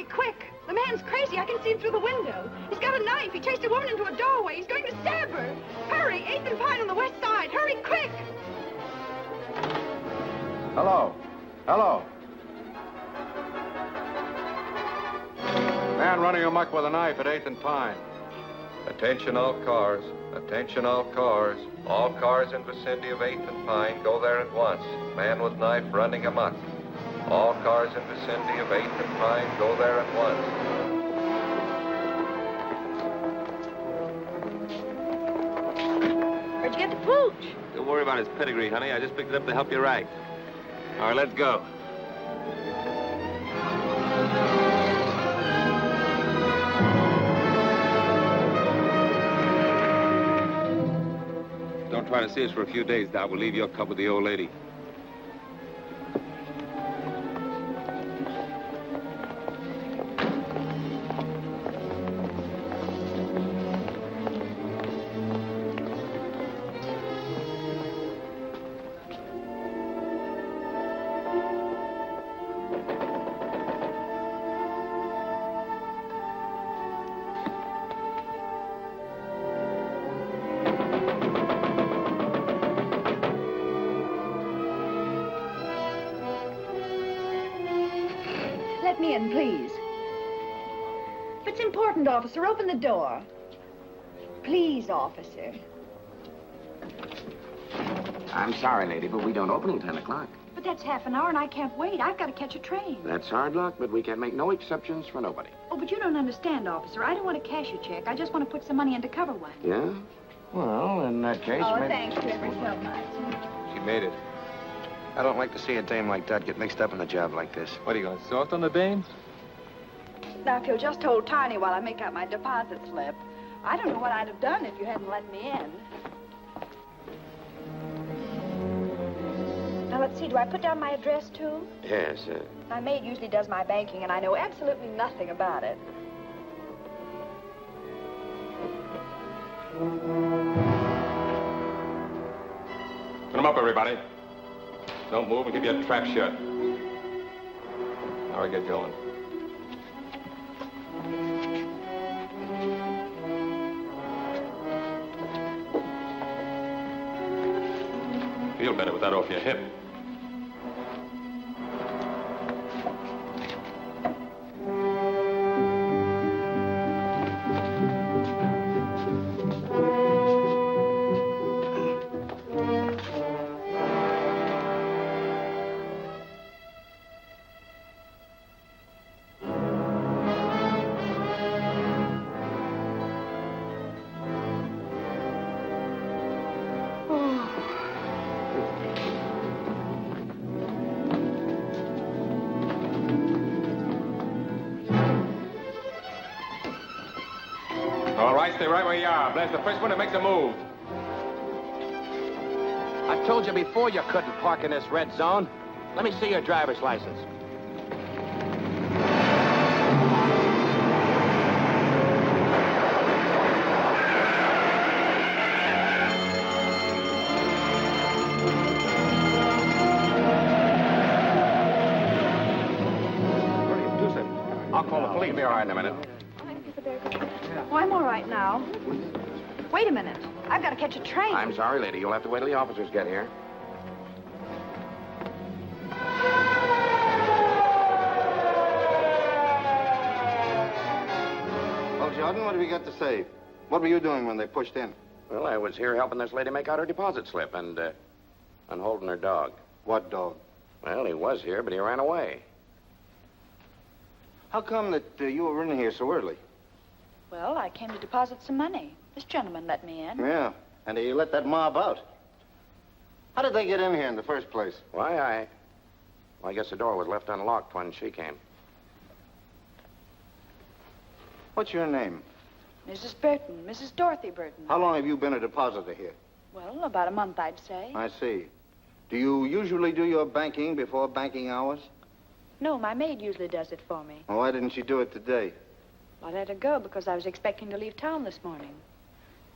quick. The man's crazy. I can see him through the window. He's got a knife. He chased a woman into a doorway. He's going to stab her. Hurry, 8th and Pine on the west side. Hurry, quick. Hello. Hello. Man running amok with a knife at 8th and Pine. Attention all cars. Attention all cars. All cars in vicinity of 8th and Pine, go there at once. Man with knife running amok. All cars in vicinity of 8th and Pine, go there at once. Where'd you get the pooch? Don't worry about his pedigree, honey. I just picked it up to help you right. All right, let's go. Don't try to see us for a few days, Doc. We'll leave your cub with the old lady. Let me in, please. If it's important, officer, open the door. Please, officer. I'm sorry, lady, but we don't open until 10 o'clock. But that's half an hour, and I can't wait. I've got to catch a train. That's hard luck, but we can make no exceptions for nobody. Oh, but you don't understand, officer. I don't want to cash a check. I just want to put some money in to cover one. Yeah? Well, in that case... Oh, maybe... thanks you ever so much. She made it. I don't like to see a dame like that get mixed up in a job like this. What, are you going soft on the dame? Now, if you'll just hold Tiny while I make out my deposit slip. I don't know what I'd have done if you hadn't let me in. Now, let's see. Do I put down my address, too? Yes, My maid usually does my banking, and I know absolutely nothing about it. Put 'em up, everybody. Don't move and keep your trap shut. Now we get going. Feel better with that off your hip. All right, stay right where you are. Blast the first one that makes a move. I told you before you couldn't park in this red zone. Let me see your driver's license. I'll call the police. Be all right in a minute. Oh, I'm all right now. Wait a minute. I've got to catch a train. I'm sorry, lady. You'll have to wait till the officers get here. Well, Jordan, what have you got to say? What were you doing when they pushed in? Well, I was here helping this lady make out her deposit slip and holding her dog. What dog? Well, he was here, but he ran away. How come that you were in here so early? Well, I came to deposit some money. This gentleman let me in. Yeah, and you let that mob out. How did they get in here in the first place? Why, I guess the door was left unlocked when she came. What's your name? Mrs. Burton, Mrs. Dorothy Burton. How long have you been a depositor here? Well, about a month, I'd say. I see. Do you usually do your banking before banking hours? No, my maid usually does it for me. Well, why didn't she do it today? I let her go because I was expecting to leave town this morning.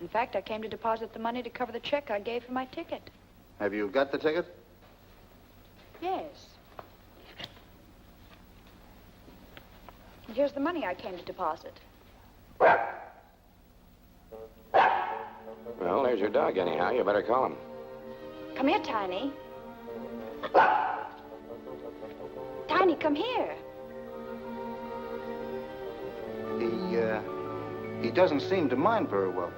In fact, I came to deposit the money to cover the check I gave for my ticket. Have you got the ticket? Yes. And here's the money I came to deposit. Well, there's your dog anyhow. You better call him. Come here, Tiny. Tiny, come here. He doesn't seem to mind very well.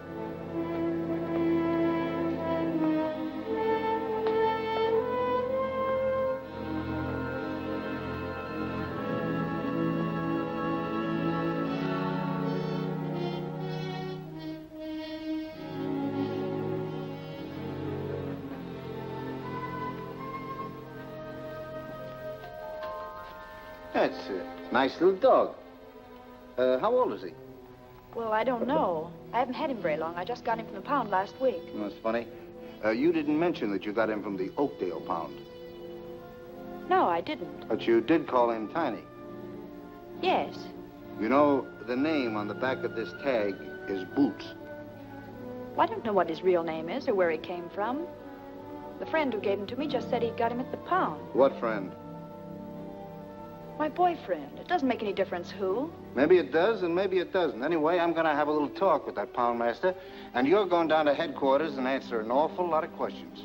That's a nice little dog. How old is he? Well, I don't know. I haven't had him very long. I just got him from the pound last week. That's funny. You didn't mention that you got him from the Oakdale pound. No, I didn't. But you did call him Tiny. Yes. You know, the name on the back of this tag is Boots. Well, I don't know what his real name is or where he came from. The friend who gave him to me just said he got him at the pound. What friend? My boyfriend. It doesn't make any difference who. Maybe it does, and maybe it doesn't. Anyway, I'm going to have a little talk with that poundmaster, and you're going down to headquarters and answer an awful lot of questions.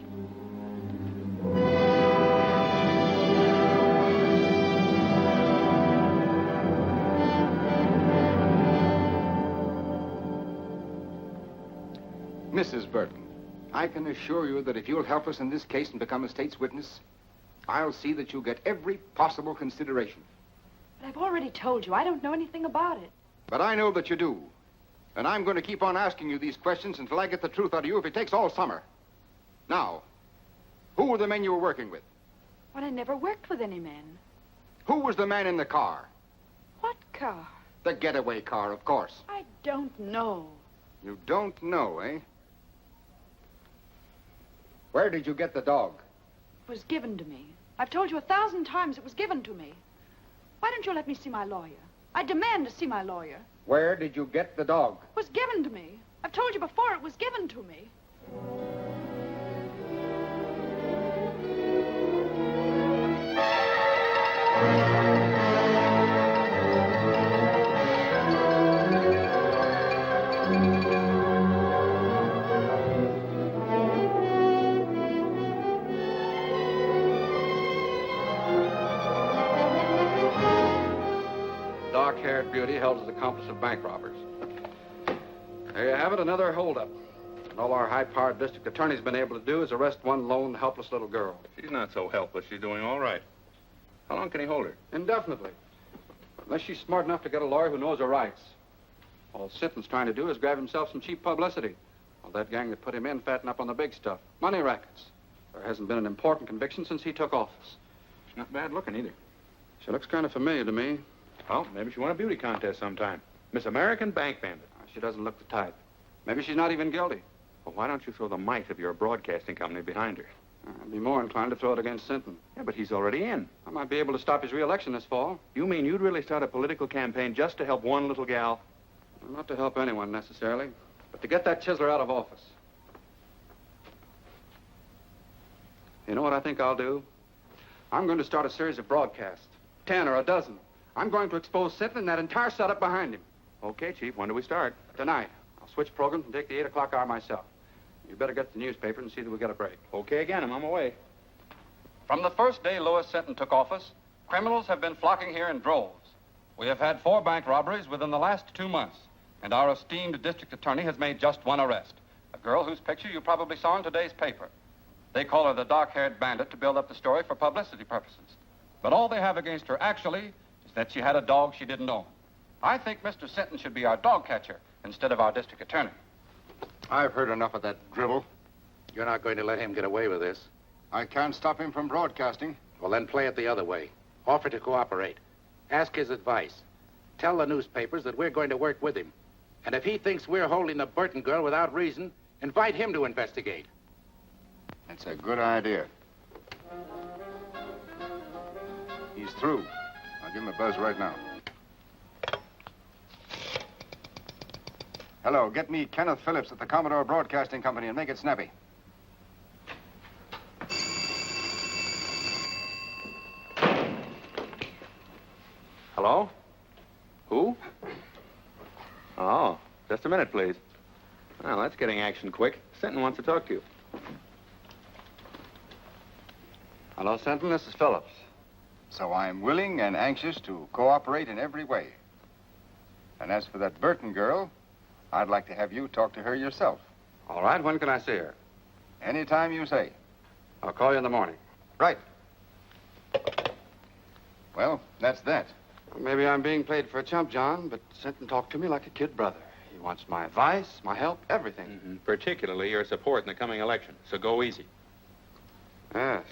Mrs. Burton, I can assure you that if you'll help us in this case and become a state's witness, I'll see that you get every possible consideration. But I've already told you, I don't know anything about it. But I know that you do. And I'm going to keep on asking you these questions until I get the truth out of you if it takes all summer. Now, who were the men you were working with? Well, I never worked with any men. Who was the man in the car? What car? The getaway car, of course. I don't know. You don't know, eh? Where did you get the dog? It was given to me. I've told you 1,000 times it was given to me. Why don't you let me see my lawyer? I demand to see my lawyer. Where did you get the dog? It was given to me. I've told you before it was given to me. Dark-haired beauty held as accomplice of bank robbers. There you have it, another holdup. And all our high-powered district attorney's been able to do is arrest one lone, helpless little girl. She's not so helpless. She's doing all right. How long can he hold her? Indefinitely. Unless she's smart enough to get a lawyer who knows her rights. All Sitton's trying to do is grab himself some cheap publicity. Well, that gang that put him in fatten up on the big stuff. Money rackets. There hasn't been an important conviction since he took office. She's not bad looking either. She looks kind of familiar to me. Well, maybe she won a beauty contest sometime. Miss American Bank Bandit. She doesn't look the type. Maybe she's not even guilty. Well, why don't you throw the might of your broadcasting company behind her? I'd be more inclined to throw it against Sinton. Yeah, but he's already in. I might be able to stop his re-election this fall. You mean you'd really start a political campaign just to help one little gal? Well, not to help anyone, necessarily, but to get that chiseler out of office. You know what I think I'll do? I'm going to start a series of broadcasts. 10 or a dozen. I'm going to expose Sinton and that entire setup behind him. Okay, Chief. When do we start? Tonight. I'll switch programs and take the 8 o'clock hour myself. You better get the newspaper and see that we get a break. Okay again. I'm on my way. From the first day Louis Sinton took office, criminals have been flocking here in droves. We have had 4 bank robberies within the last 2 months, and our esteemed district attorney has made just one arrest, a girl whose picture you probably saw in today's paper. They call her the dark-haired bandit to build up the story for publicity purposes. But all they have against her, actually, is that she had a dog she didn't own. I think Mr. Sinton should be our dog catcher instead of our district attorney. I've heard enough of that drivel. You're not going to let him get away with this. I can't stop him from broadcasting. Well, then play it the other way. Offer to cooperate. Ask his advice. Tell the newspapers that we're going to work with him. And if he thinks we're holding the Burton girl without reason, invite him to investigate. That's a good idea. He's through. I'll give him a buzz right now. Hello, get me Kenneth Phillips at the Commodore Broadcasting Company and make it snappy. Hello? Who? Oh, just a minute, please. Well, that's getting action quick. Sinton wants to talk to you. Hello, Sinton. This is Phillips. So I'm willing and anxious to cooperate in every way. And as for that Burton girl, I'd like to have you talk to her yourself. All right. When can I see her? Anytime you say. I'll call you in the morning. Right. Well, that's that. Well, maybe I'm being played for a chump, John, but Sinton talked to me like a kid brother. He wants my advice, my help, everything. Mm-hmm. Particularly your support in the coming election. So go easy. Yes.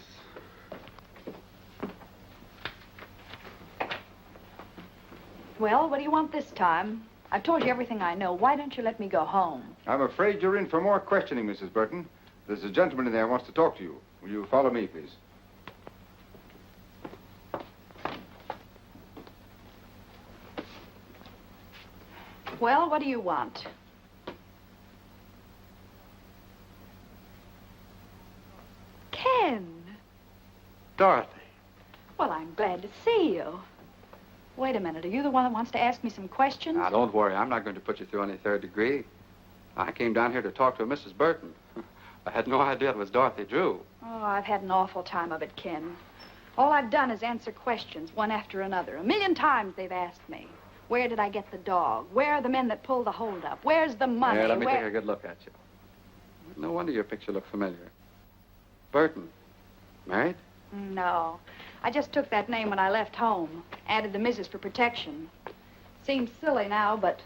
Well, what do you want this time? I've told you everything I know. Why don't you let me go home? I'm afraid you're in for more questioning, Mrs. Burton. There's a gentleman in there who wants to talk to you. Will you follow me, please? Well, what do you want? Ken. Dorothy. Well, I'm glad to see you. Wait a minute. Are you the one that wants to ask me some questions? Now, don't worry. I'm not going to put you through any third degree. I came down here to talk to Mrs. Burton. I had no idea it was Dorothy Drew. Oh, I've had an awful time of it, Ken. All I've done is answer questions, one after another. 1,000,000 times they've asked me. Where did I get the dog? Where are the men that pulled the holdup? Where's the money? Yeah, let me take a good look at you. No wonder your picture looked familiar. Burton. Married? No. I just took that name when I left home. Added the Mrs. for protection. Seems silly now, but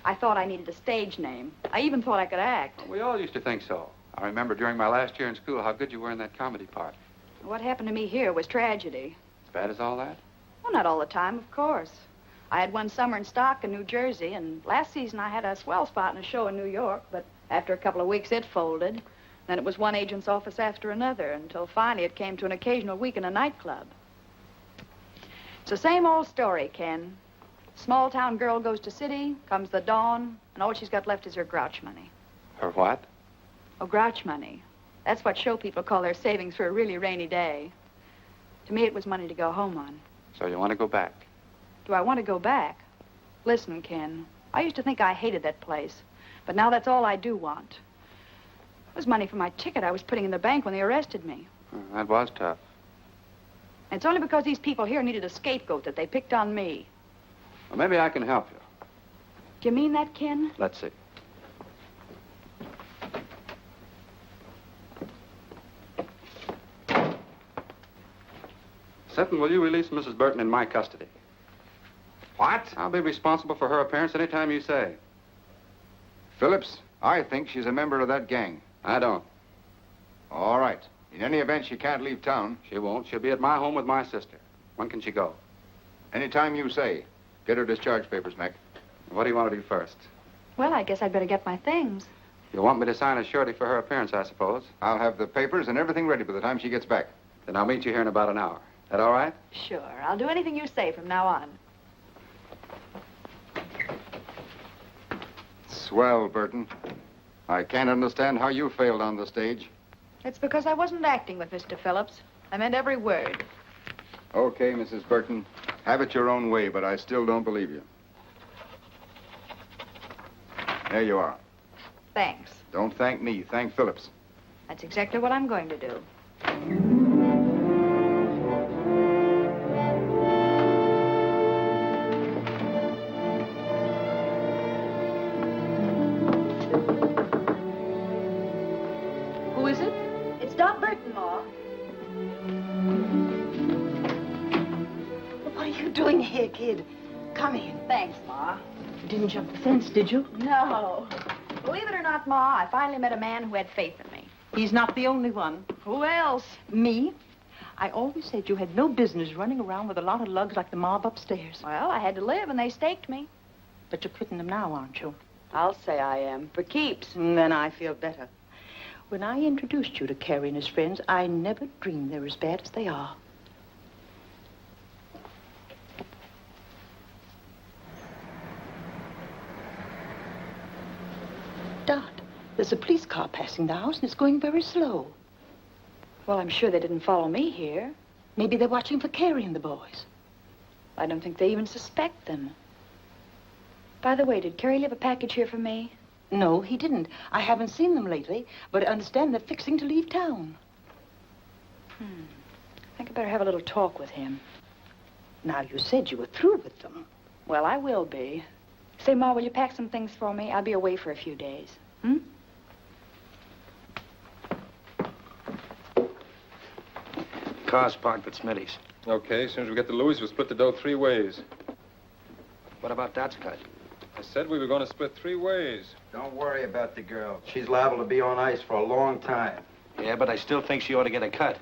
I thought I needed a stage name. I even thought I could act. We all used to think so. I remember during my last year in school how good you were in that comedy part. What happened to me here was tragedy. As bad as all that? Well, not all the time, of course. I had one summer in stock in New Jersey, and last season I had a swell spot in a show in New York, but after a couple of weeks it folded. Then it was one agent's office after another, until finally it came to an occasional week in a nightclub. It's the same old story, Ken. Small town girl goes to city, comes the dawn, and all she's got left is her grouch money. Her what? Oh, grouch money. That's what show people call their savings for a really rainy day. To me, it was money to go home on. So you want to go back? Do I want to go back? Listen, Ken, I used to think I hated that place, but now that's all I do want. It was money for my ticket I was putting in the bank when they arrested me. That was tough. And it's only because these people here needed a scapegoat that they picked on me. Well, maybe I can help you. Do you mean that, Ken? Let's see. Sinton, will you release Mrs. Burton in my custody? What? I'll be responsible for her appearance any time you say. Phillips, I think she's a member of that gang. I don't. All right. In any event, she can't leave town. She won't. She'll be at my home with my sister. When can she go? Anytime you say. Get her discharge papers, Mac. What do you want to do first? Well, I guess I'd better get my things. You want me to sign a surety for her appearance, I suppose? I'll have the papers and everything ready by the time she gets back. Then I'll meet you here in about an hour. That all right? Sure. I'll do anything you say from now on. Swell, Burton. I can't understand how you failed on the stage. It's because I wasn't acting with Mr. Phillips. I meant every word. Okay, Mrs. Burton. Have it your own way, but I still don't believe you. There you are. Thanks. Don't thank me. Thank Phillips. That's exactly what I'm going to do. Who is it? It's Doc Burton, Ma. What are you doing here, kid? Come in. Thanks, Ma. You didn't jump the fence, did you? No. Believe it or not, Ma, I finally met a man who had faith in me. He's not the only one. Who else? Me? I always said you had no business running around with a lot of lugs like the mob upstairs. Well, I had to live, and they staked me. But you're quitting them now, aren't you? I'll say I am, for keeps. Then I feel better. When I introduced you to Carrie and his friends, I never dreamed they're as bad as they are. Dot, there's a police car passing the house, and it's going very slow. Well, I'm sure they didn't follow me here. Maybe they're watching for Carrie and the boys. I don't think they even suspect them. By the way, did Carrie leave a package here for me? No, he didn't. I haven't seen them lately, but I understand they're fixing to leave town. I think I better have a little talk with him. Now, you said you were through with them. Well, I will be. Say, Ma, will you pack some things for me? I'll be away for a few days. Car's parked at Smitty's. Okay, as soon as we get to Louis, we'll split the dough 3 ways. What about Dot's cut? I said we were going to split 3 ways. Don't worry about the girl. She's liable to be on ice for a long time. Yeah, but I still think she ought to get a cut.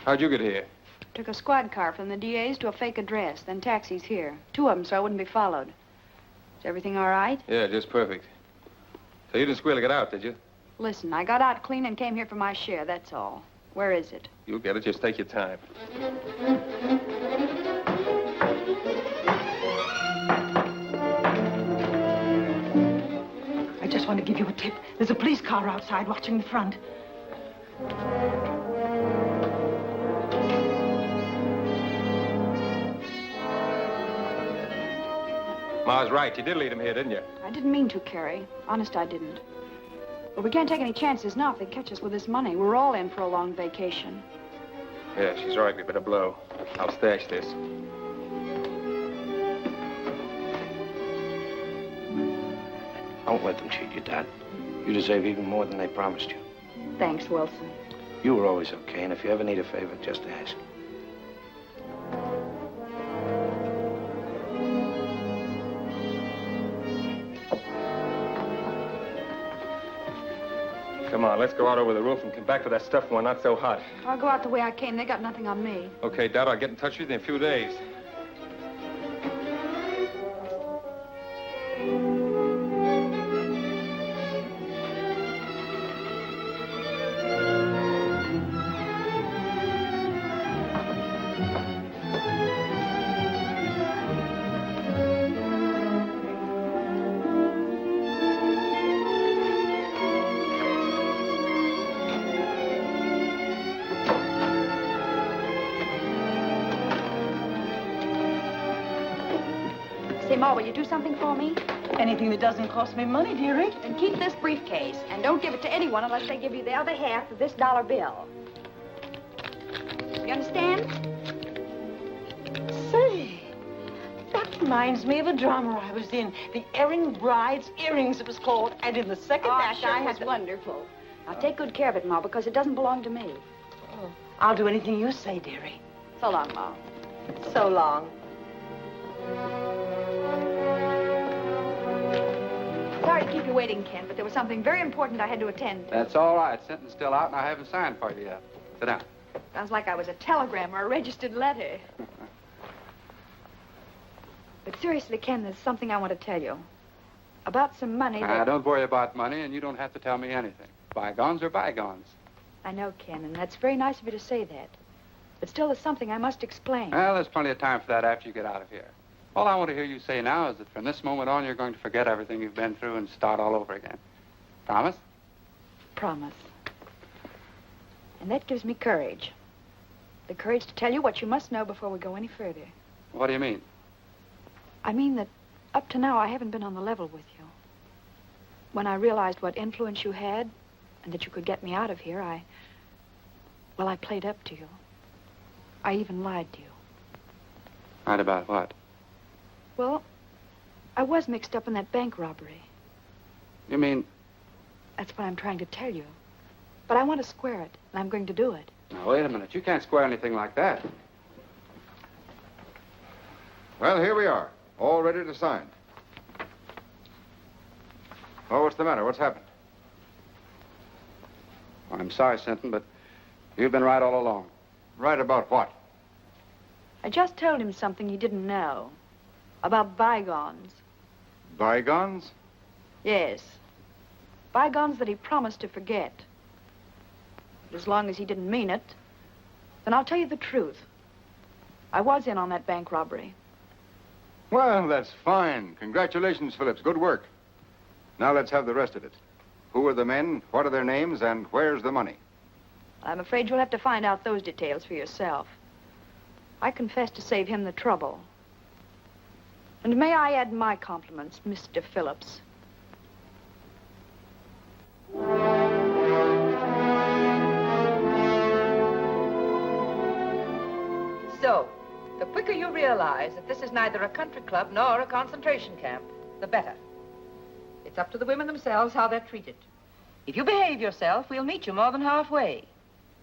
How'd you get here? Took a squad car from the DA's to a fake address, then taxis here. 2 of them, so I wouldn't be followed. Is everything all right? Yeah, just perfect. So you didn't squeal to get out, did you? Listen, I got out clean and came here for my share, that's all. Where is it? You'll get it. Just take your time. I just want to give you a tip. There's a police car outside watching the front. Ma's right. You did lead him here, didn't you? I didn't mean to, Carrie. Honest, I didn't. But we can't take any chances now if they catch us with this money. We're all in for a long vacation. Yeah, she's right. We better blow. I'll stash this. Don't let them cheat you, Dot. You deserve even more than they promised you. Thanks, Wilson. You were always okay, and if you ever need a favor, just ask. Come on, let's go out over the roof and come back to that stuff when we're not so hot. I'll go out the way I came. They got nothing on me. Okay, Dad, I'll get in touch with you in a few days. Say, Ma, will you do something for me? Anything that doesn't cost me money, dearie. Then keep this briefcase, and don't give it to anyone unless they give you the other half of this dollar bill. You understand? Say, that reminds me of a drama I was in. The Erring Bride's Earrings, it was called. And in the second act, sure, I it had was wonderful. Now, take good care of it, Ma, because it doesn't belong to me. Oh, I'll do anything you say, dearie. So long, Ma. So long. Sorry to keep you waiting, Ken, but there was something very important I had to attend to. That's all right. Sentence still out, and I haven't signed for you yet. Sit down. Sounds like I was a telegram or a registered letter. But seriously, Ken, there's something I want to tell you. About some money that... Don't worry about money, and you don't have to tell me anything. Bygones are bygones. I know, Ken, and that's very nice of you to say that. But still, there's something I must explain. Well, there's plenty of time for that after you get out of here. All I want to hear you say now is that from this moment on, you're going to forget everything you've been through and start all over again. Promise? Promise. And that gives me courage. The courage to tell you what you must know before we go any further. What do you mean? I mean that up to now, I haven't been on the level with you. When I realized what influence you had and that you could get me out of here, I played up to you. I even lied to you. Lied about what? Well, I was mixed up in that bank robbery. You mean... That's what I'm trying to tell you. But I want to square it, and I'm going to do it. Now, wait a minute. You can't square anything like that. Well, here we are, all ready to sign. Oh, what's the matter? What's happened? Well, I'm sorry, Sinton, but you've been right all along. Right about what? I just told him something he didn't know. About bygones. Bygones? Yes. Bygones that he promised to forget. But as long as he didn't mean it, then I'll tell you the truth. I was in on that bank robbery. Well, that's fine. Congratulations, Phillips. Good work. Now let's have the rest of it. Who are the men? What are their names? And where's the money? I'm afraid you'll have to find out those details for yourself. I confess to save him the trouble. And may I add my compliments, Mr. Phillips. So, the quicker you realize that this is neither a country club nor a concentration camp, the better. It's up to the women themselves how they're treated. If you behave yourself, we'll meet you more than halfway.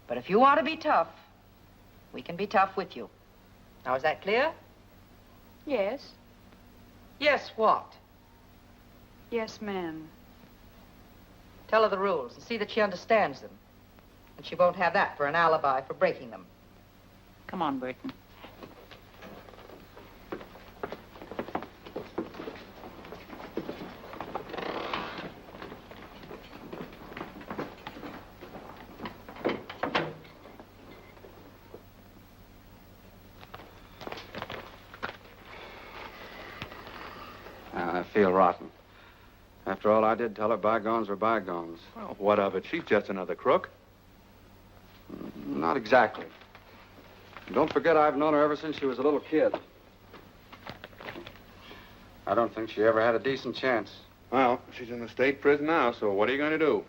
But if you want to be tough, we can be tough with you. Now, is that clear? Yes. Yes, what? Yes, ma'am. Tell her the rules and see that she understands them. And she won't have that for an alibi for breaking them. Come on, Burton. I feel rotten. After all I did, tell her bygones were bygones. Well, what of it? She's just another crook. Not exactly. Don't forget I've known her ever since she was a little kid. I don't think she ever had a decent chance. Well, she's in the state prison now, so what are you going to do?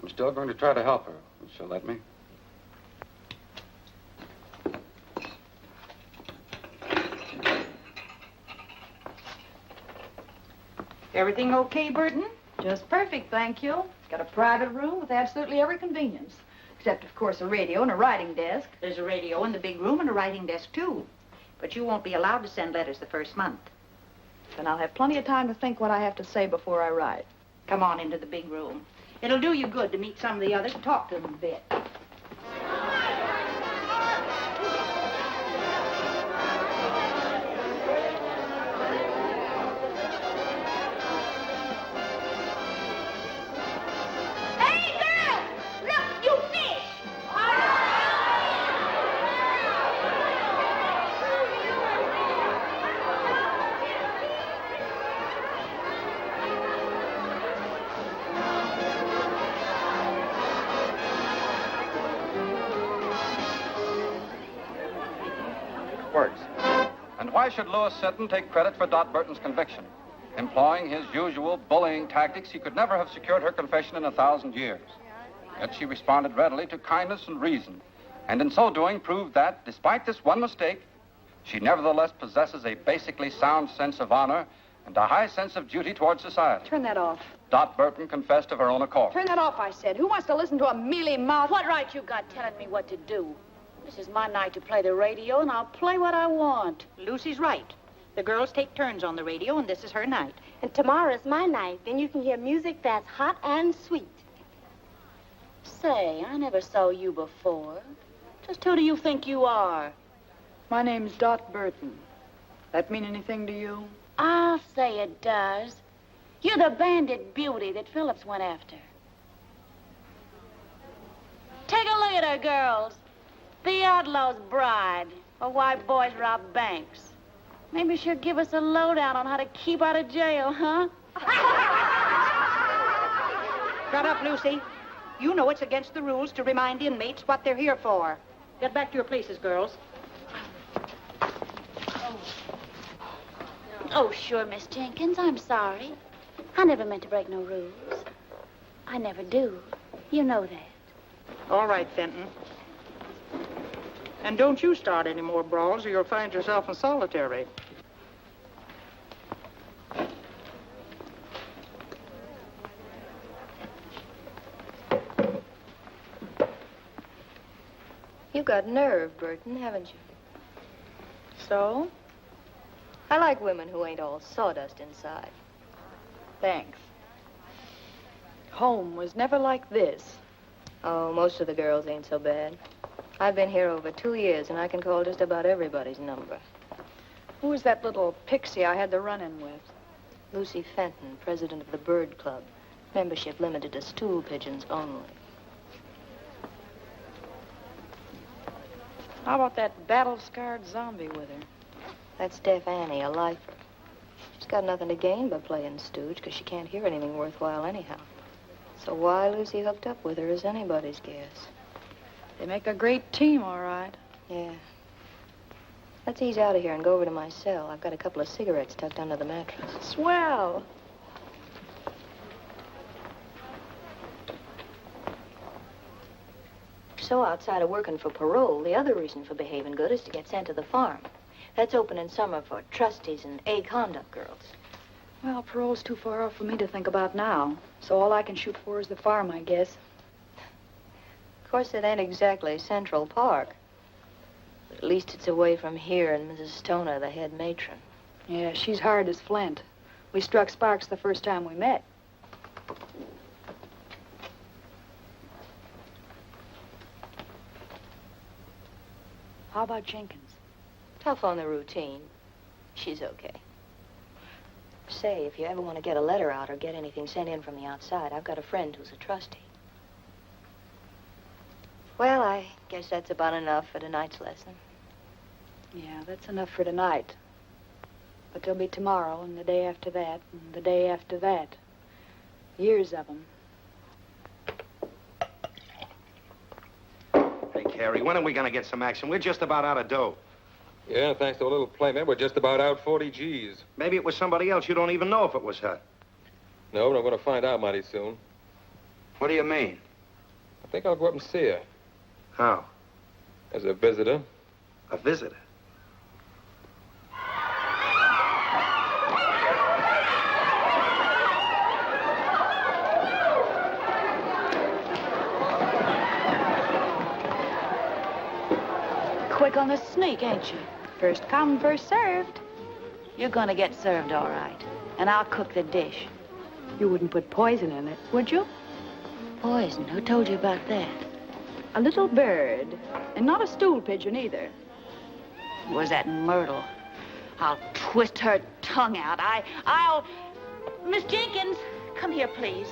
I'm still going to try to help her, if she'll let me. Everything okay, Burton? Just perfect, thank you. Got a private room with absolutely every convenience. Except, of course, a radio and a writing desk. There's a radio in the big room and a writing desk, too. But you won't be allowed to send letters the first month. Then I'll have plenty of time to think what I have to say before I write. Come on into the big room. It'll do you good to meet some of the others and talk to them a bit. Works. And why should Louis Sinton take credit for Dot Burton's conviction? Employing his usual bullying tactics, he could never have secured her confession in 1,000 years. Yet she responded readily to kindness and reason, and in so doing proved that, despite this one mistake, she nevertheless possesses a basically sound sense of honor and a high sense of duty toward society. Turn that off. Dot Burton confessed of her own accord. Turn that off, I said. Who wants to listen to a mealy-mouthed... What right you got telling me what to do? This is my night to play the radio, and I'll play what I want. Lucy's right. The girls take turns on the radio, and this is her night. And tomorrow's my night. Then you can hear music that's hot and sweet. Say, I never saw you before. Just who do you think you are? My name's Dot Burton. That mean anything to you? I'll say it does. You're the bandit beauty that Phillips went after. Take a look at her, girls. The outlaw's bride, or why boys rob banks. Maybe she'll give us a lowdown on how to keep out of jail, huh? Shut up, Lucy. You know it's against the rules to remind inmates what they're here for. Get back to your places, girls. Oh, sure, Miss Jenkins, I'm sorry. I never meant to break no rules. I never do. You know that. All right, Fenton. And don't you start any more brawls or you'll find yourself in solitary. You've got nerve, Burton, haven't you? So? I like women who ain't all sawdust inside. Thanks. Home was never like this. Oh, most of the girls ain't so bad. I've been here over 2 years, and I can call just about everybody's number. Who was that little pixie I had the run-in with? Lucy Fenton, president of the Bird Club. Membership limited to stool pigeons only. How about that battle-scarred zombie with her? That's deaf Annie, a lifer. She's got nothing to gain by playing stooge, because she can't hear anything worthwhile anyhow. So why Lucy hooked up with her is anybody's guess. They make a great team, all right. Yeah. Let's ease out of here and go over to my cell. I've got a couple of cigarettes tucked under the mattress. Swell. So outside of working for parole, the other reason for behaving good is to get sent to the farm. That's open in summer for trustees and A conduct girls. Well, parole's too far off for me to think about now. So all I can shoot for is the farm, I guess. Of course, it ain't exactly Central Park. But at least it's away from here and Mrs. Stoner, the head matron. Yeah, she's hard as flint. We struck sparks the first time we met. How about Jenkins? Tough on the routine. She's okay. Say, if you ever want to get a letter out or get anything sent in from the outside, I've got a friend who's a trustee. Well, I guess that's about enough for tonight's lesson. Yeah, that's enough for tonight. But there'll be tomorrow, and the day after that, and the day after that. Years of them. Hey, Carrie, when are we going to get some action? We're just about out of dough. Yeah, thanks to a little playmate, we're just about out 40 G's. Maybe it was somebody else. You don't even know if it was her. No, but I'm going to find out mighty soon. What do you mean? I think I'll go up and see her. How? As a visitor. A visitor? Quick on the sneak, ain't you? First come, first served. You're gonna get served all right. And I'll cook the dish. You wouldn't put poison in it, would you? Poison? Who told you about that? A little bird. And not a stool pigeon either. Was that Myrtle? I'll twist her tongue out. I'll... Miss Jenkins, come here, please.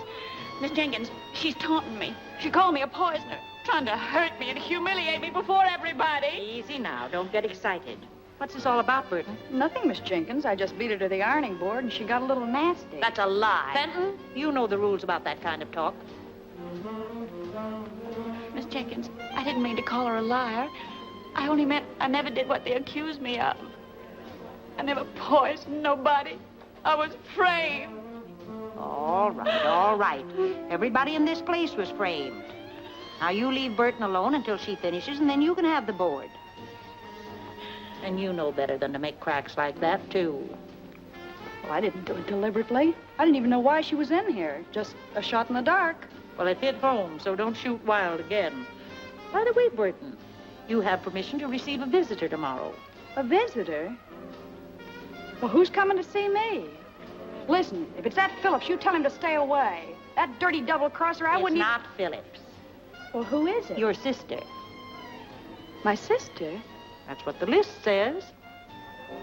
Miss Jenkins, she's taunting me. She called me a poisoner, trying to hurt me and humiliate me before everybody. Easy now. Don't get excited. What's this all about, Burton? Nothing, Miss Jenkins. I just beat her to the ironing board, and she got a little nasty. That's a lie. Fenton? You know the rules about that kind of talk. Miss Jenkins, I didn't mean to call her a liar. I only meant I never did what they accused me of. I never poisoned nobody. I was framed. All right, all right. Everybody in this place was framed. Now, you leave Burton alone until she finishes, and then you can have the board. And you know better than to make cracks like that, too. Well, I didn't do it deliberately. I didn't even know why she was in here. Just a shot in the dark. Well, it hit home, so don't shoot wild again. By the way, Burton, you have permission to receive a visitor tomorrow. A visitor? Well, who's coming to see me? Listen, if it's that Phillips, you tell him to stay away. That dirty double-crosser, I wouldn't... It's not Phillips. Well, who is it? Your sister. My sister? That's what the list says.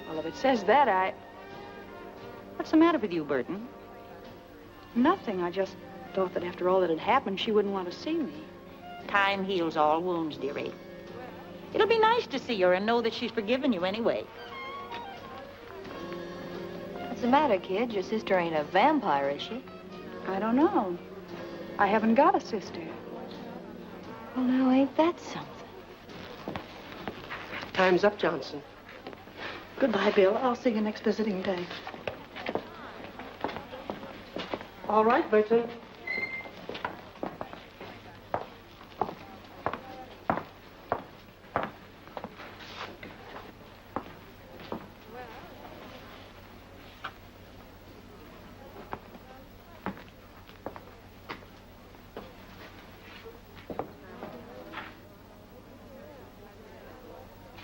Well, if it says that, I... What's the matter with you, Burton? Nothing. I just thought that after all that had happened, she wouldn't want to see me. Time heals all wounds, dearie. It'll be nice to see her and know that she's forgiven you anyway. What's the matter, kid? Your sister ain't a vampire, is she? I don't know. I haven't got a sister. Well, now, ain't that something? Time's up, Johnson. Goodbye, Bill. I'll see you next visiting day. All right, Burton.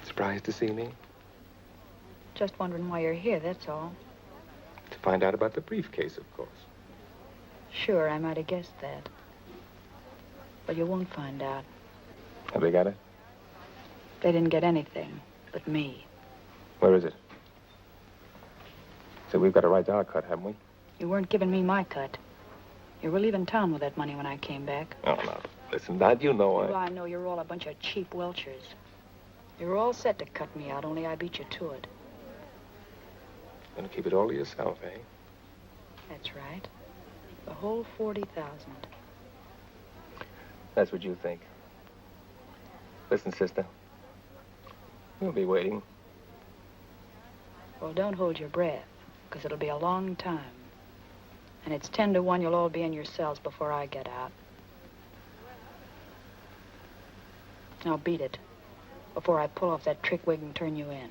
Surprised to see me? Just wondering why you're here, that's all. To find out about the briefcase, of course. Sure, I might have guessed that. But you won't find out. Have they got it? They didn't get anything but me. Where is it? So we've got a right to our cut, haven't we? You weren't giving me my cut. You were leaving town with that money when I came back. Oh, no. Listen, Dad, you know Well, I know you're all a bunch of cheap welchers. You were all set to cut me out, only I beat you to it. Gonna keep it all to yourself, eh? That's right. The whole 40,000. That's what you think. Listen, sister. We'll be waiting. Well, don't hold your breath, because it'll be a long time. And it's 10 to 1 you'll all be in your cells before I get out. Now beat it, before I pull off that trick wig and turn you in.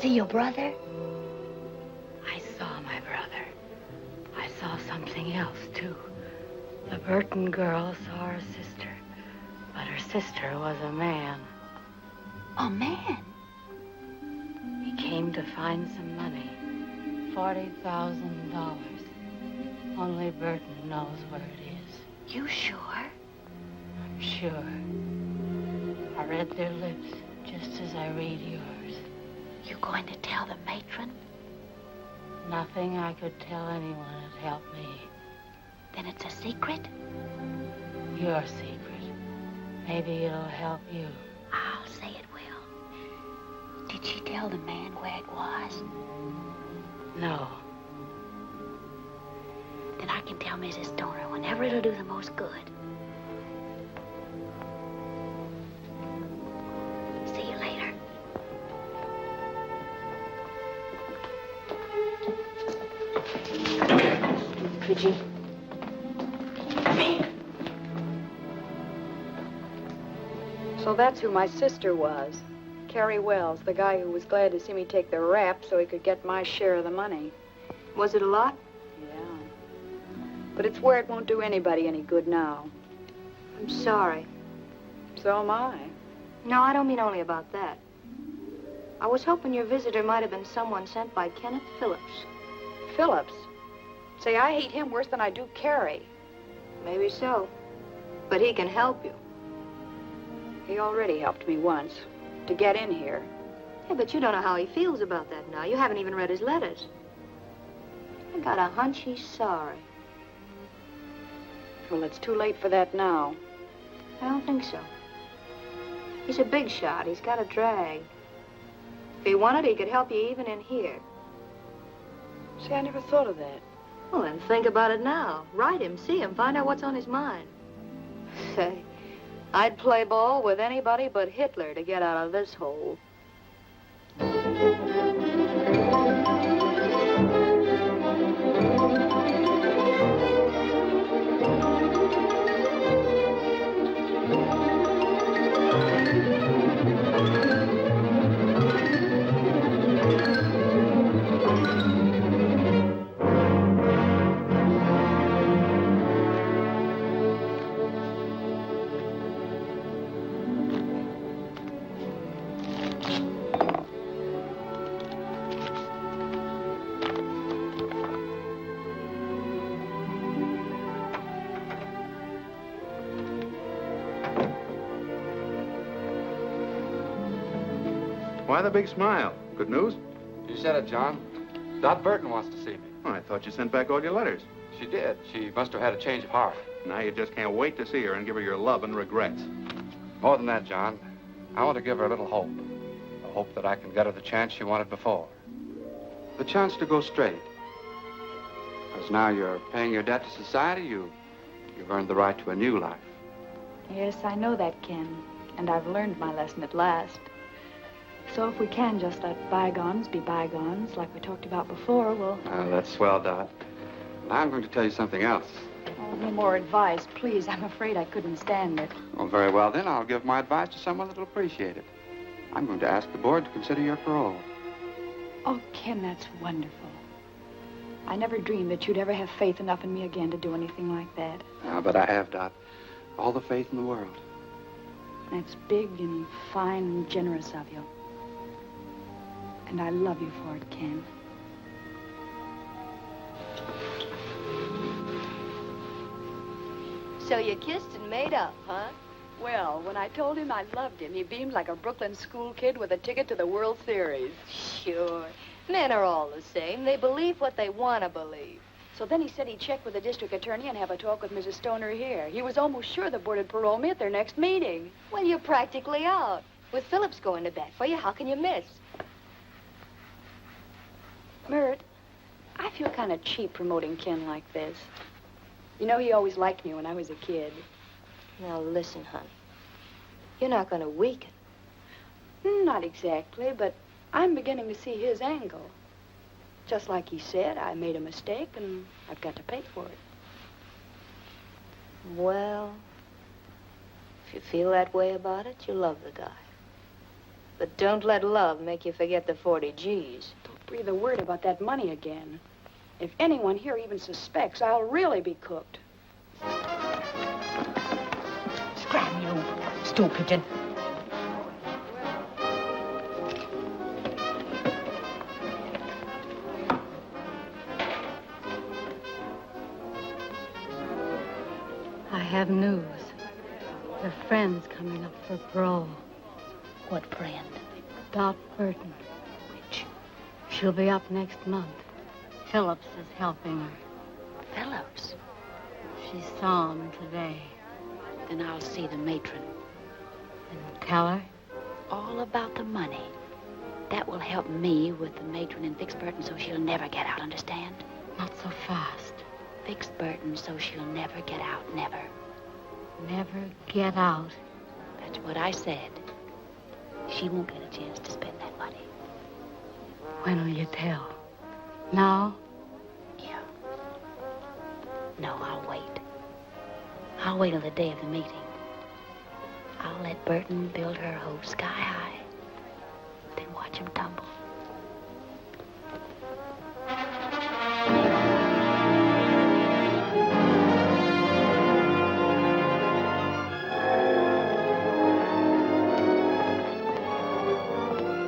See your brother? I saw my brother. I saw something else, too. The Burton girl saw her sister, but her sister was a man. A man? He came to find some money. $40,000. Only Burton knows where it is. You sure? I'm sure. I read their lips just as I read yours. You going to tell the matron? Nothing I could tell anyone would help me. Then it's a secret? Your secret. Maybe it'll help you. I'll say it will. Did she tell the man where it was? No. Then I can tell Mrs. Stoner whenever it'll do the most good. See you later. Could you? Come here. So that's who my sister was. Carrie Wells, the guy who was glad to see me take the rap so he could get my share of the money. Was it a lot? Yeah. But it's where it won't do anybody any good now. I'm sorry. So am I. No, I don't mean only about that. I was hoping your visitor might have been someone sent by Kenneth Phillips. Phillips? Say, I hate him worse than I do Carrie. Maybe so. But he can help you. He already helped me once. To get in here. Yeah, but you don't know how he feels about that now. You haven't even read his letters. I got a hunch he's sorry. Well, it's too late for that now. I don't think so. He's a big shot. He's got a drag. If he wanted, he could help you even in here. See, I never thought of that. Well, then think about it now. Write him, see him, find out what's on his mind. Say, I'd play ball with anybody but Hitler to get out of this hole. Why the big smile? Good news? You said it, John. Dot Burton wants to see me. Oh, I thought you sent back all your letters. She did. She must have had a change of heart. Now you just can't wait to see her and give her your love and regrets. More than that, John. I want to give her a little hope. A hope that I can get her the chance she wanted before. The chance to go straight. Because now you're paying your debt to society, you've earned the right to a new life. Yes, I know that, Ken. And I've learned my lesson at last. So if we can just let bygones be bygones, like we talked about before, we'll... That's swell, Dot. Now I'm going to tell you something else. Oh, no more advice, please. I'm afraid I couldn't stand it. Oh, very well, then. I'll give my advice to someone that'll appreciate it. I'm going to ask the board to consider your parole. Oh, Ken, that's wonderful. I never dreamed that you'd ever have faith enough in me again to do anything like that. But I have, Dot. All the faith in the world. That's big and fine and generous of you. And I love you for it, Ken. So you kissed and made up, huh? Well, when I told him I loved him, he beamed like a Brooklyn school kid with a ticket to the World Series. Sure. Men are all the same. They believe what they want to believe. So then he said he'd check with the district attorney and have a talk with Mrs. Stoner here. He was almost sure the board would parole me at their next meeting. Well, you're practically out. With Phillips going to bat for you, how can you miss? Mert, I feel kind of cheap promoting Ken like this. You know, he always liked me when I was a kid. Now, listen, honey. You're not going to weaken. Not exactly, but I'm beginning to see his angle. Just like he said, I made a mistake, and I've got to pay for it. Well, if you feel that way about it, you love the guy. But don't let love make you forget the 40 G's. Don't breathe a word about that money again. If anyone here even suspects, I'll really be cooked. Scram, you stool pigeon. I have news. Your friend's coming up for parole. What friend? Dot Burton. Which? She'll be up next month. Phillips is helping her. Phillips? She saw him today. Then I'll see the matron. And tell her? All about the money. That will help me with the matron and fix Burton so she'll never get out, understand? Not so fast. Fix Burton so she'll never get out, never. Never get out. That's what I said. She won't get a chance to spend that money. When will you tell? Now? Yeah. No, I'll wait. I'll wait till the day of the meeting. I'll let Burton build her hope sky high. Then watch him tumble.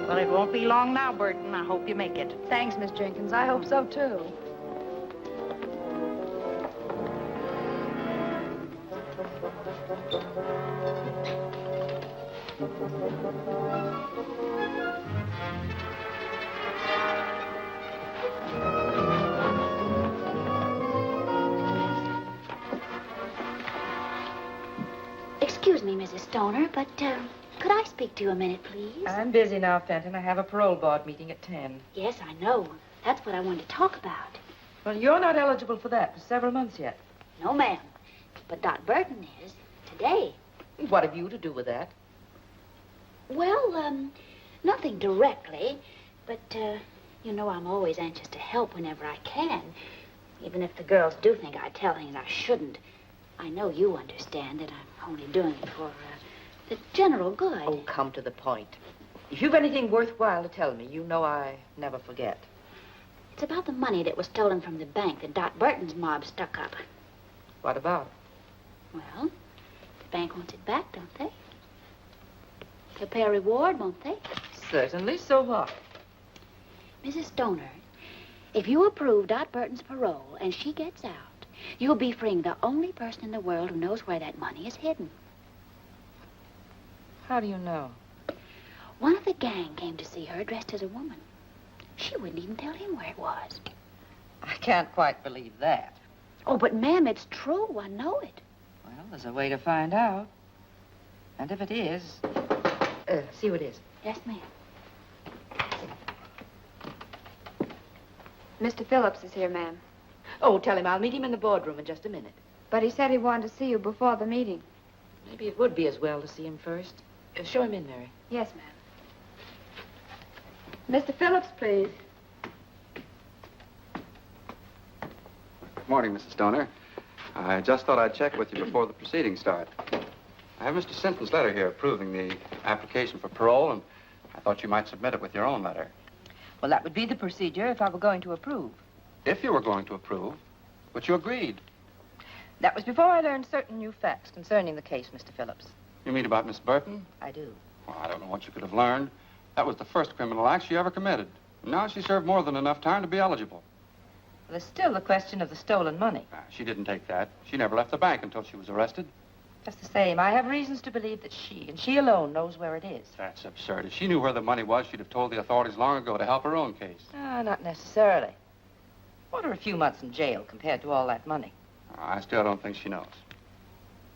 Well, it won't be long now, Burton. I hope you make it. Thanks, Miss Jenkins. I hope so, too. Excuse me, Mrs. Stoner, but, could I speak to you a minute, please? I'm busy now, Fenton. I have a parole board meeting at 10. Yes, I know. That's what I wanted to talk about. Well, you're not eligible for that for several months yet. No, ma'am. But Dot Burton is. Today. What have you to do with that? Well, nothing directly. But, you know, I'm always anxious to help whenever I can. Even if the girls do think I tell things I shouldn't. I know you understand that I'm only doing it for, the general good. Oh, come to the point. If you've anything worthwhile to tell me, you know I never forget. It's about the money that was stolen from the bank that Dot Burton's mob stuck up. What about it? Well, the bank wants it back, don't they? They'll pay a reward, won't they? Certainly. So what? Mrs. Stoner, if you approve Dot Burton's parole and she gets out, you'll be freeing the only person in the world who knows where that money is hidden. How do you know? One of the gang came to see her dressed as a woman. She wouldn't even tell him where it was. I can't quite believe that. Oh, but, ma'am, it's true. I know it. Well, there's a way to find out. And if it is... see what it is. Yes, ma'am. Mr. Phillips is here, ma'am. Oh, tell him I'll meet him in the boardroom in just a minute. But he said he wanted to see you before the meeting. Maybe it would be as well to see him first. Show him in, Mary. Yes, ma'am. Mr. Phillips, please. Good morning, Mrs. Stoner. I just thought I'd check with you before the proceedings start. I have Mr. Sinton's letter here approving the application for parole, and I thought you might submit it with your own letter. Well, that would be the procedure if I were going to approve. If you were going to approve, but you agreed. That was before I learned certain new facts concerning the case, Mr. Phillips. You mean about Miss Burton? I do. Well, I don't know what you could have learned. That was the first criminal act she ever committed. Now she served more than enough time to be eligible. There's still the question of the stolen money. She didn't take that. She never left the bank until she was arrested. Just the same, I have reasons to believe that she, and she alone, knows where it is. That's absurd. If she knew where the money was, she'd have told the authorities long ago to help her own case. Not necessarily. What are a few months in jail compared to all that money? I still don't think she knows.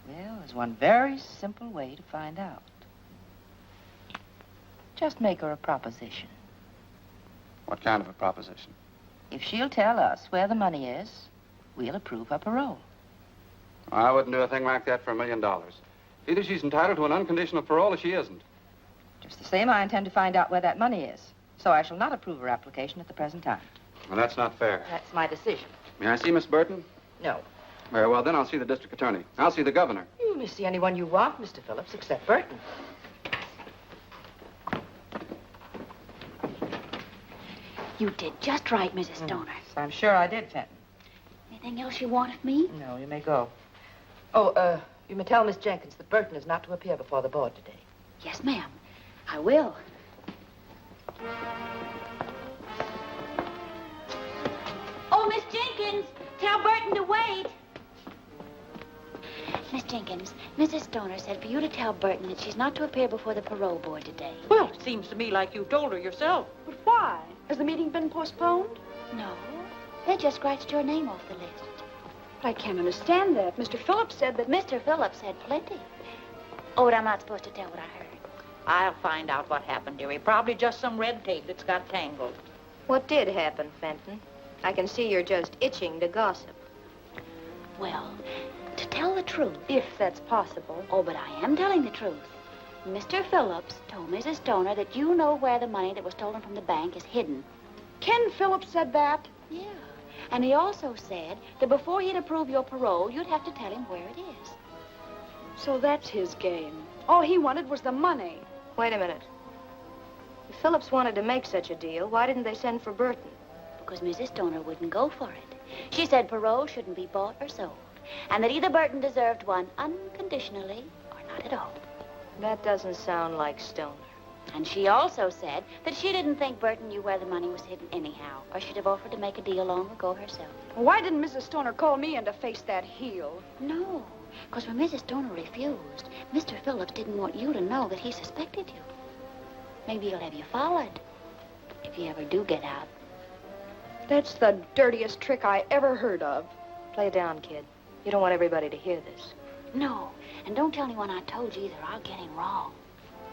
Well, there's one very simple way to find out. Just make her a proposition. What kind of a proposition? If she'll tell us where the money is, we'll approve her parole. I wouldn't do a thing like that for $1 million. Either she's entitled to an unconditional parole or she isn't. Just the same, I intend to find out where that money is. So I shall not approve her application at the present time. Well, that's not fair. That's my decision. May I see Miss Burton? No. Very well, then I'll see the district attorney. I'll see the governor. You may see anyone you want, Mr. Phillips, except Burton. You did just right, Mrs. Stoner. I'm sure I did, Fenton. Anything else you want of me? No, you may go. Oh, you may tell Miss Jenkins that Burton is not to appear before the board today. Yes, ma'am. I will. Oh, Miss Jenkins, tell Burton to wait. Miss Jenkins, Mrs. Stoner said for you to tell Burton that she's not to appear before the parole board today. Well, it seems to me like you told her yourself. But why? Has the meeting been postponed? No. They just scratched your name off the list. But I can't understand that. Mr. Phillips said that... Mr. Phillips said plenty. Oh, but I'm not supposed to tell what I heard. I'll find out what happened, dearie. Probably just some red tape that's got tangled. What did happen, Fenton? I can see you're just itching to gossip. Well, to tell the truth. If that's possible. Oh, but I am telling the truth. Mr. Phillips told Mrs. Stoner that you know where the money that was stolen from the bank is hidden. Ken Phillips said that? Yeah. And he also said that before he'd approve your parole, you'd have to tell him where it is. So that's his game. All he wanted was the money. Wait a minute. If Phillips wanted to make such a deal, why didn't they send for Burton? Because Mrs. Stoner wouldn't go for it. She said parole shouldn't be bought or sold, and that either Burton deserved one unconditionally or not at all. That doesn't sound like Stoner. And she also said that she didn't think Burton knew where the money was hidden anyhow, or she'd have offered to make a deal long ago herself. Why didn't Mrs. Stoner call me in to face that heel? No, because when Mrs. Stoner refused, Mr. Phillips didn't want you to know that he suspected you. Maybe he'll have you followed, if you ever do get out. That's the dirtiest trick I ever heard of. Play it down, kid. You don't want everybody to hear this. No, and don't tell anyone I told you either. I'll get him wrong.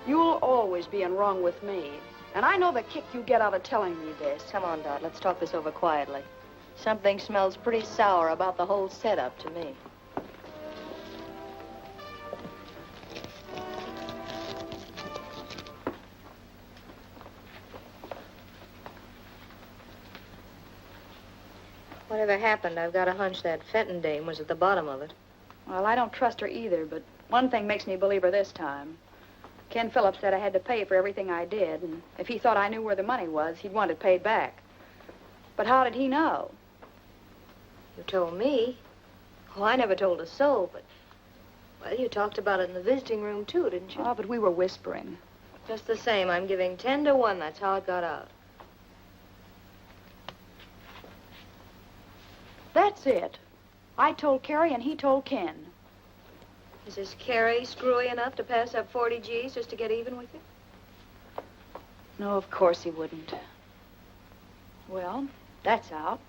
You'll always be in wrong with me. And I know the kick you get out of telling me this. Come on, Dot. Let's talk this over quietly. Something smells pretty sour about the whole setup to me. Whatever happened, I've got a hunch that Fenton dame was at the bottom of it. Well, I don't trust her either, but one thing makes me believe her this time. Ken Phillips said I had to pay for everything I did, and if he thought I knew where the money was, he'd want it paid back. But how did he know? You told me. Oh, I never told a soul, but... Well, you talked about it in the visiting room, too, didn't you? Oh, but we were whispering. Just the same, I'm giving 10 to 1. That's how it got out. That's it. I told Carrie and he told Ken. Is this Carrie screwy enough to pass up 40 G's just to get even with you? No, of course he wouldn't. Well, that's out.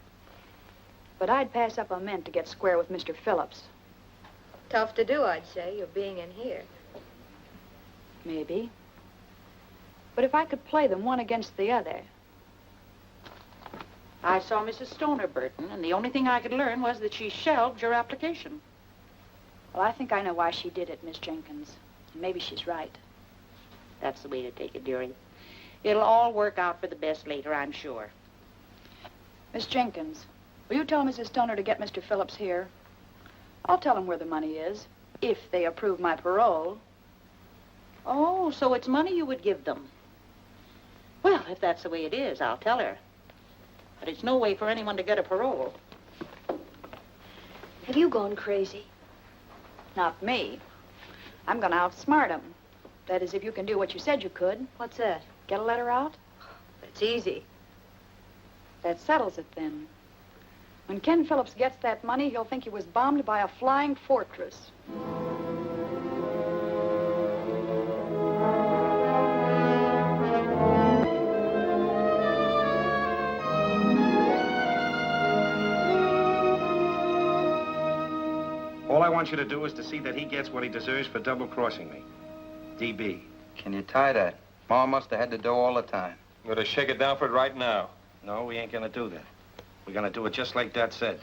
But I'd pass up a mint to get square with Mr. Phillips. Tough to do, I'd say, your being in here. Maybe. But if I could play them one against the other. I saw Mrs. Stoner, Burton, and the only thing I could learn was that she shelved your application. Well, I think I know why she did it, Miss Jenkins. And maybe she's right. That's the way to take it, dearie. It'll all work out for the best later, I'm sure. Miss Jenkins, will you tell Mrs. Stoner to get Mr. Phillips here? I'll tell him where the money is, if they approve my parole. Oh, so it's money you would give them. Well, if that's the way it is, I'll tell her. But it's no way for anyone to get a parole. Have you gone crazy? Not me. I'm going to outsmart him. That is, if you can do what you said you could. What's that? Get a letter out? It's easy. That settles it, then. When Ken Phillips gets that money, he'll think he was bombed by a flying fortress. All I want you to do is to see that he gets what he deserves for double-crossing me. DB. Can you tie that? Ma must have had the dough all the time. I'm gonna shake it down for it right now. No, we ain't gonna do that. We're gonna do it just like Dad said.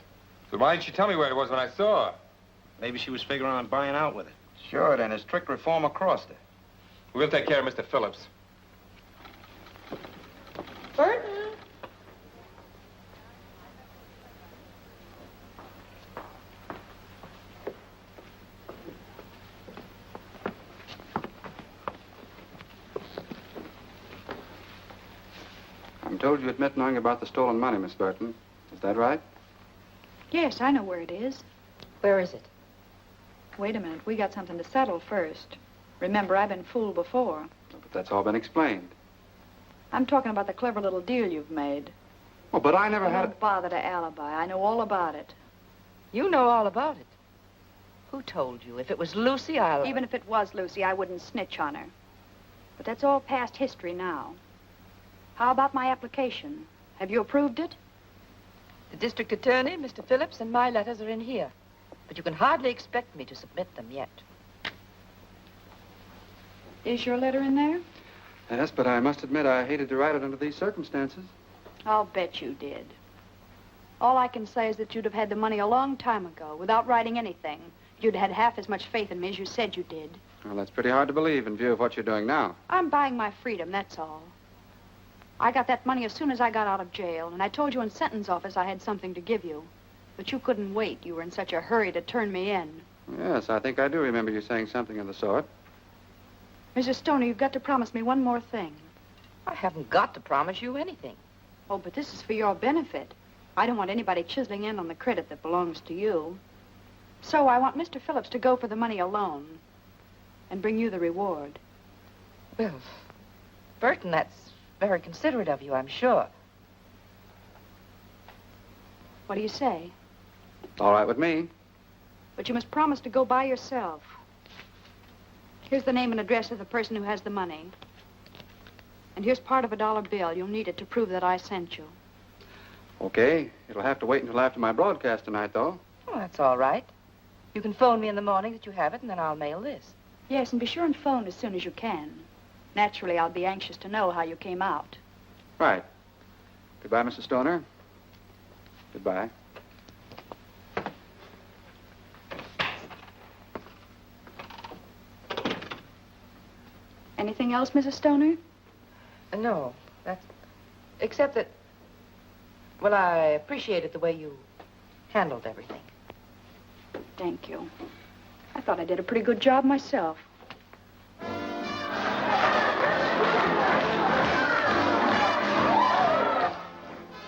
So why didn't you tell me where it was when I saw her? Maybe she was figuring on buying out with it. Sure, then his trick reformer crossed her. We'll take care of Mr. Phillips. Burton! I'm told you admit knowing about the stolen money, Miss Burton. Is that right? Yes, I know where it is. Where is it? Wait a minute. We got something to settle first. Remember, I've been fooled before. But that's all been explained. I'm talking about the clever little deal you've made. Oh, but I never had Don't bother to alibi. I know all about it. You know all about it. Who told you? If it was Lucy, I'll... Even if it was Lucy, I wouldn't snitch on her. But that's all past history now. How about my application? Have you approved it? The district attorney, Mr. Phillips, and my letters are in here. But you can hardly expect me to submit them yet. Is your letter in there? Yes, but I must admit I hated to write it under these circumstances. I'll bet you did. All I can say is that you'd have had the money a long time ago, without writing anything. You'd had half as much faith in me as you said you did. Well, that's pretty hard to believe in view of what you're doing now. I'm buying my freedom, that's all. I got that money as soon as I got out of jail, and I told you in sentence office I had something to give you. But you couldn't wait. You were in such a hurry to turn me in. Yes, I think I do remember you saying something of the sort. Mrs. Stoner, you've got to promise me one more thing. I haven't got to promise you anything. Oh, but this is for your benefit. I don't want anybody chiseling in on the credit that belongs to you. So I want Mr. Phillips to go for the money alone and bring you the reward. Well, Burton, that's very considerate of you, I'm sure. What do you say? All right with me. But you must promise to go by yourself. Here's the name and address of the person who has the money. And here's part of $1 bill. You'll need it to prove that I sent you. Okay. It'll have to wait until after my broadcast tonight, though. Oh, that's all right. You can phone me in the morning that you have it, and then I'll mail this. Yes, and be sure and phone as soon as you can. Naturally, I'll be anxious to know how you came out. Right. Goodbye, Mrs. Stoner. Goodbye. Anything else, Mrs. Stoner? No, that's... Except that... Well, I appreciated the way you handled everything. Thank you. I thought I did a pretty good job myself.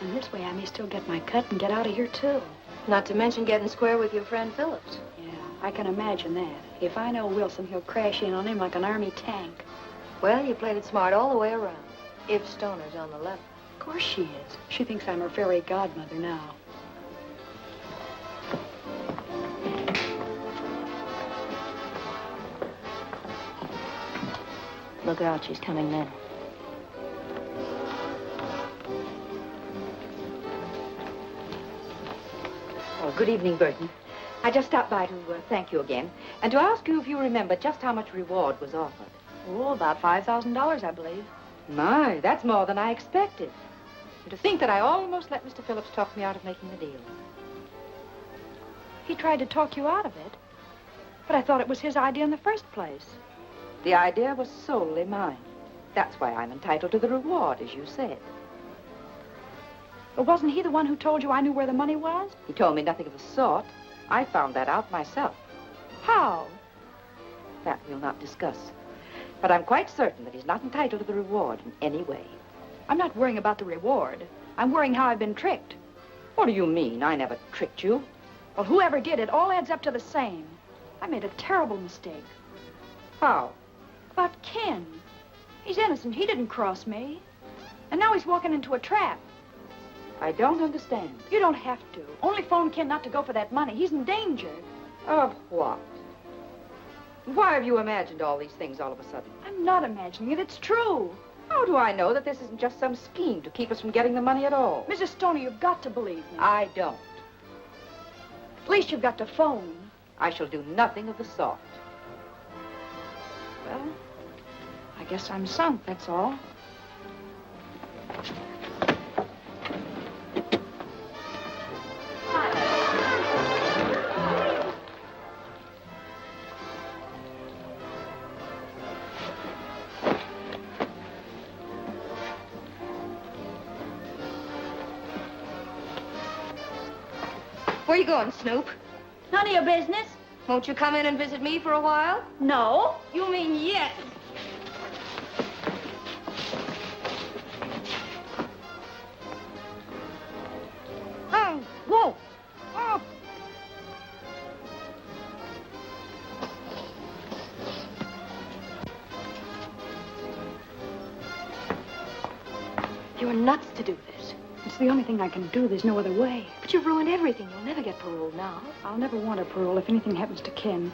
And this way I may still get my cut and get out of here, too. Not to mention getting square with your friend Phillips. Yeah, I can imagine that. If I know Wilson, he'll crash in on him like an army tank. Well, you played it smart all the way around. If Stoner's on the level. Of course she is. She thinks I'm her fairy godmother now. Look out, she's coming now. Oh, good evening, Burton. I just stopped by to thank you again, and to ask you if you remember just how much reward was offered. Oh, about $5,000, I believe. My, that's more than I expected. And to think that I almost let Mr. Phillips talk me out of making the deal. He tried to talk you out of it, but I thought it was his idea in the first place. The idea was solely mine. That's why I'm entitled to the reward, as you said. But wasn't he the one who told you I knew where the money was? He told me nothing of the sort. I found that out myself. How? That we'll not discuss. But I'm quite certain that he's not entitled to the reward in any way. I'm not worrying about the reward. I'm worrying how I've been tricked. What do you mean? I never tricked you. Well, whoever did it all adds up to the same. I made a terrible mistake. How? About Ken. He's innocent. He didn't cross me. And now he's walking into a trap. I don't understand. You don't have to. Only phone Ken not to go for that money. He's in danger. Of what? Why have you imagined all these things all of a sudden? I'm not imagining it. It's true. How do I know that this isn't just some scheme to keep us from getting the money at all? Mrs. Stoney, you've got to believe me. I don't. At least you've got to phone. I shall do nothing of the sort. Well, I guess I'm sunk, that's all. Where you going, Snoop? None of your business. Won't you come in and visit me for a while? No. You mean yes? Oh, whoa! Oh! You're nuts to do this. It's the only thing I can do. There's no other way. But you've ruined everything. You'll never get parole now. I'll never want a parole if anything happens to Ken.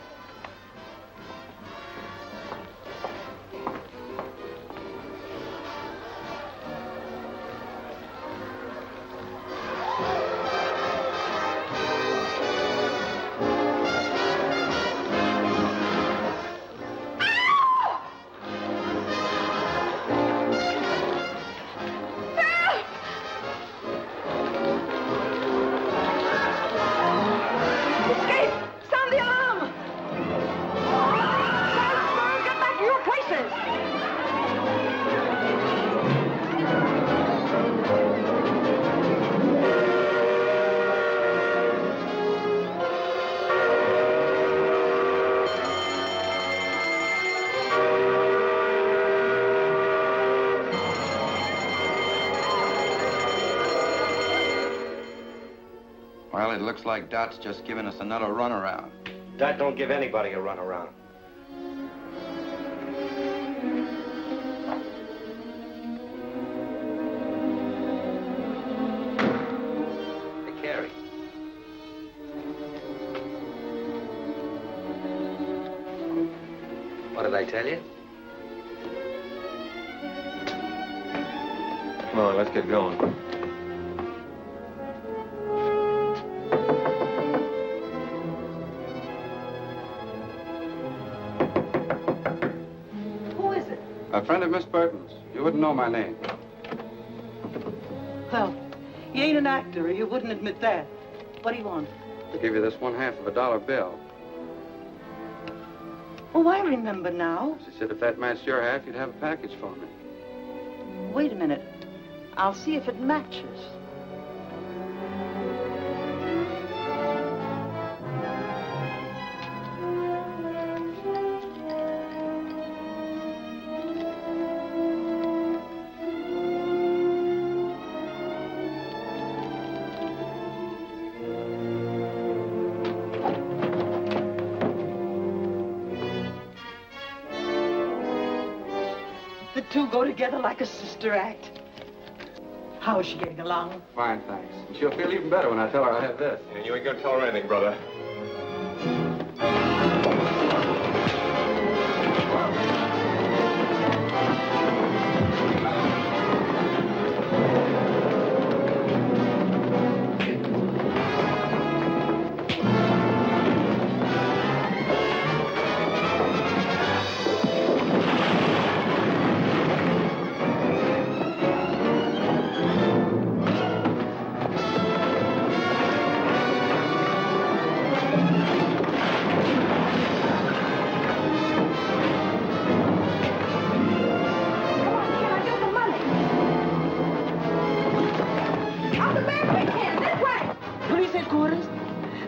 Well, it looks like Dot's just giving us another runaround. Dot don't give anybody a runaround. Hey, Carrie. What did I tell you? Come on, let's get going. A friend of Miss Burton's. You wouldn't know my name. Well, you ain't an actor, or you wouldn't admit that. What do you want? I'll give you this 1/2 of a dollar bill. Oh, I remember now. She said if that matched your half, you'd have a package for me. Wait a minute. I'll see if it matches. The two go together like a sister act. How is she getting along? Fine, thanks. And she'll feel even better when I tell her I have this. And you ain't gonna tell her anything, brother. Police headquarters.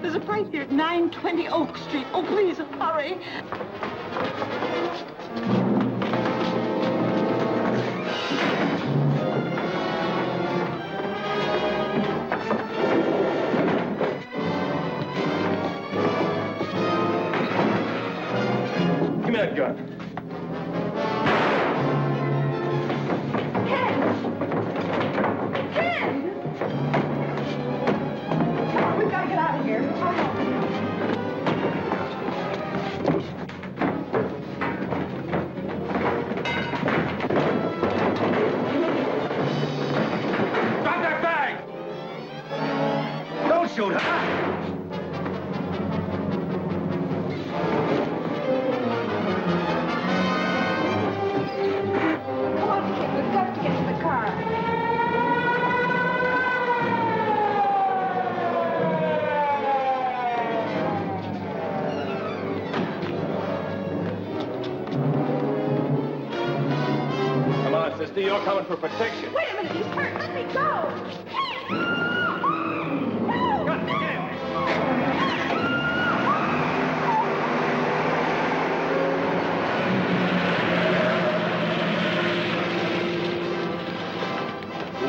There's a fight here at 920 Oak Street. Oh, please, hurry. Give me that gun. shoot her. Come on, kid. We've got to get in the car. Come on, sister. You're coming for protection. Wait a minute. He's hurt. Let me go.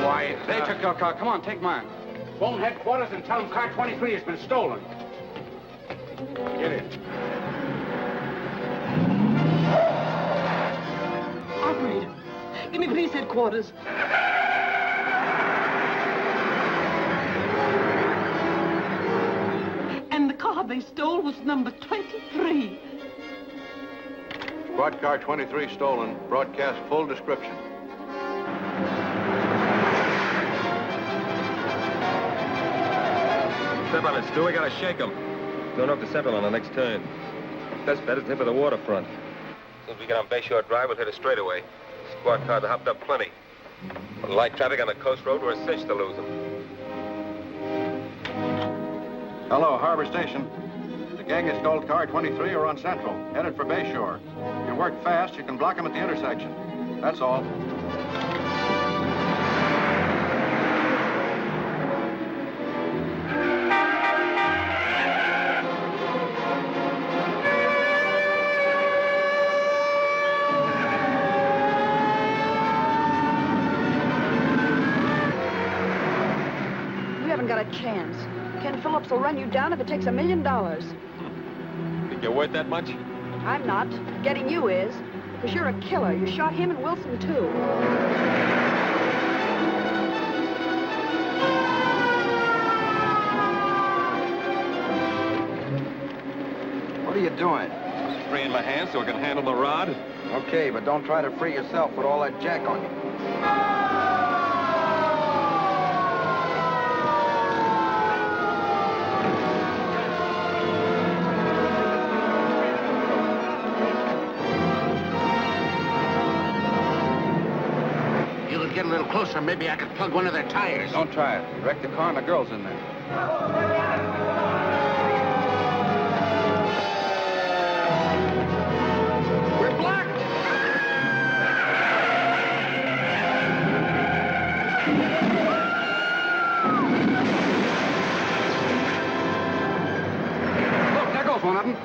Why, they took your car. Come on, take mine. Phone headquarters and tell them car 23 has been stolen. Get in. Operator, give me police headquarters. And the car they stole was number 23. Squad car 23 stolen. Broadcast full description. Step on it, Stu. We gotta shake him. Going up to Central on the next turn. Best bet is tip of the waterfront. As soon as we get on Bayshore Drive, we'll hit a straightaway. Squad cars are hopped up plenty. With light traffic on the coast road, we're a cinch to lose them. Hello, Harbor Station. The gang that stole car 23 are on Central, headed for Bayshore. If you work fast, you can block them at the intersection. That's all. You haven't got a chance. Ken Phillips will run you down if it takes $1 million. Think you're worth that much? I'm not. Getting you is. Because you're a killer. You shot him and Wilson, too. What are you doing? Just freeing my hands so I can handle the rod. Okay, but don't try to free yourself with all that jack on you. You could get a little closer, maybe I could plug one of their tires. Don't try it. Wreck the car and the girl's in there. We're blocked! Look, there goes one of them.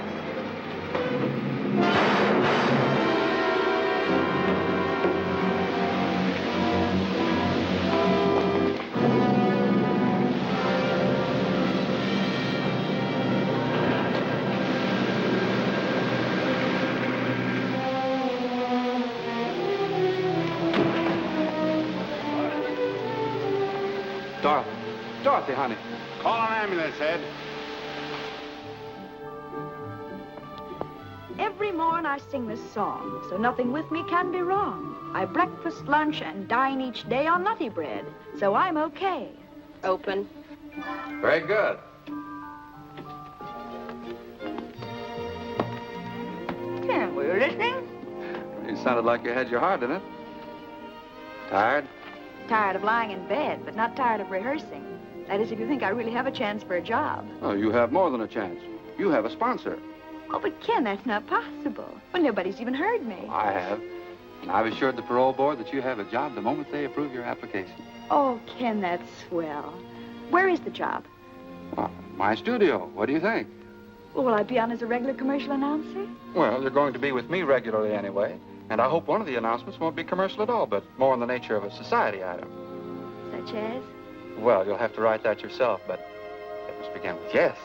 Dorothy, honey. Call an ambulance, Ed. Every morn I sing this song, so nothing with me can be wrong. I breakfast, lunch, and dine each day on nutty bread, so I'm okay. Open. Very good. Ken, were you listening? You sounded like you had your heart in it. Tired? Tired of lying in bed, but not tired of rehearsing. That is, if you think I really have a chance for a job. Oh, you have more than a chance. You have a sponsor. Oh, but Ken, that's not possible. Well, nobody's even heard me. I have. And I've assured the parole board that you have a job the moment they approve your application. Oh, Ken, that's swell. Where is the job? Well, my studio. What do you think? Well, will I be on as a regular commercial announcer? Well, you're going to be with me regularly anyway. And I hope one of the announcements won't be commercial at all, but more in the nature of a society item. Such as? Well, you'll have to write that yourself, but it must begin with yes.